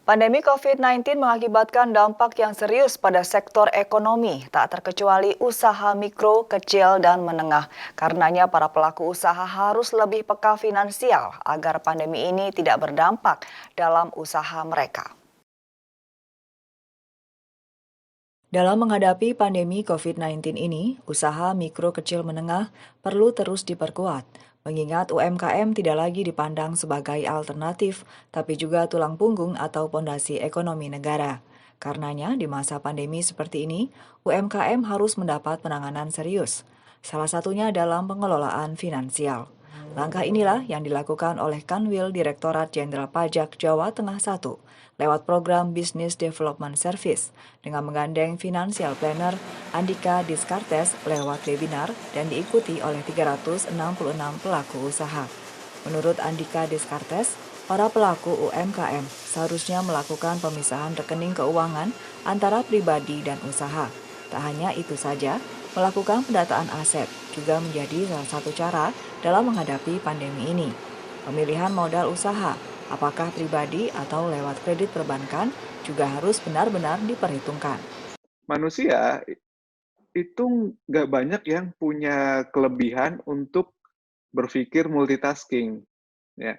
Pandemi COVID-19 mengakibatkan dampak yang serius pada sektor ekonomi, tak terkecuali usaha mikro, kecil, dan menengah. Karenanya para pelaku usaha harus lebih peka finansial agar pandemi ini tidak berdampak dalam usaha mereka. Dalam menghadapi pandemi COVID-19 ini, usaha mikro kecil menengah perlu terus diperkuat, mengingat UMKM tidak lagi dipandang sebagai alternatif, tapi juga tulang punggung atau pondasi ekonomi negara. Karenanya, di masa pandemi seperti ini, UMKM harus mendapat penanganan serius, salah satunya dalam pengelolaan finansial. Langkah inilah yang dilakukan oleh Kanwil Direktorat Jenderal Pajak Jawa Tengah 1 lewat program Business Development Service dengan menggandeng Financial Planner Andika Diskartes lewat webinar dan diikuti oleh 366 pelaku usaha. Menurut Andika Diskartes, para pelaku UMKM seharusnya melakukan pemisahan rekening keuangan antara pribadi dan usaha. Tak hanya itu saja, melakukan pendataan aset juga menjadi salah satu cara dalam menghadapi pandemi ini. Pemilihan modal usaha, apakah pribadi atau lewat kredit perbankan, juga harus benar-benar diperhitungkan. Manusia itu nggak banyak yang punya kelebihan untuk berpikir multitasking, ya.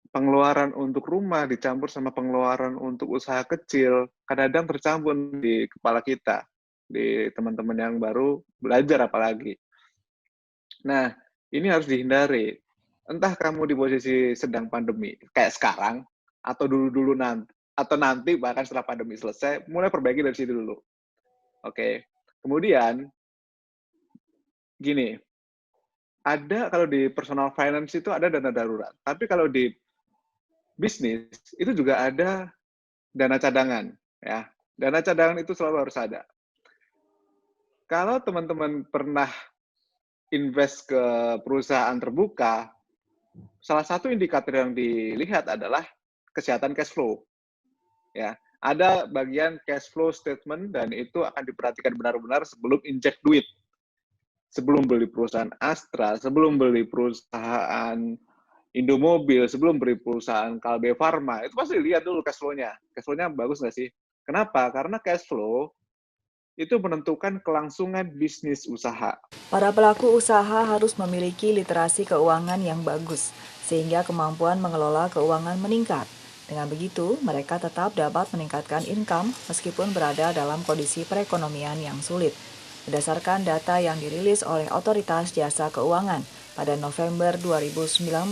Pengeluaran untuk rumah dicampur sama pengeluaran untuk usaha kecil, kadang-kadang tercampur di kepala kita, di teman-teman yang baru belajar apalagi. Nah, ini harus dihindari. Entah kamu di posisi sedang pandemi, kayak sekarang, atau dulu-dulu nanti, atau nanti bahkan setelah pandemi selesai, mulai perbaiki dari situ dulu. Oke. Kemudian, gini, ada kalau di personal finance itu ada dana darurat. Tapi kalau di bisnis itu juga ada dana cadangan, ya. Dana cadangan itu selalu harus ada. Kalau teman-teman pernah invest ke perusahaan terbuka, salah satu indikator yang dilihat adalah kesehatan cash flow, ya. Ada bagian cash flow statement dan itu akan diperhatikan benar-benar sebelum injek duit. Sebelum beli perusahaan Astra, sebelum beli perusahaan Indomobil, sebelum beli perusahaan Kalbe Farma, itu pasti lihat dulu cash flow-nya. Cash flow-nya bagus nggak sih? Kenapa? Karena cash flow itu menentukan kelangsungan bisnis usaha. Para pelaku usaha harus memiliki literasi keuangan yang bagus, sehingga kemampuan mengelola keuangan meningkat. Dengan begitu, mereka tetap dapat meningkatkan income meskipun berada dalam kondisi perekonomian yang sulit. Berdasarkan data yang dirilis oleh Otoritas Jasa Keuangan pada November 2019,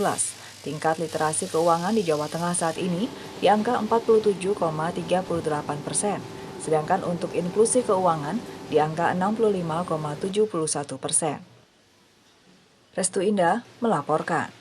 tingkat literasi keuangan di Jawa Tengah saat ini di angka 47,38%, sedangkan untuk inklusi keuangan di angka 65,71%. Restu Indah melaporkan.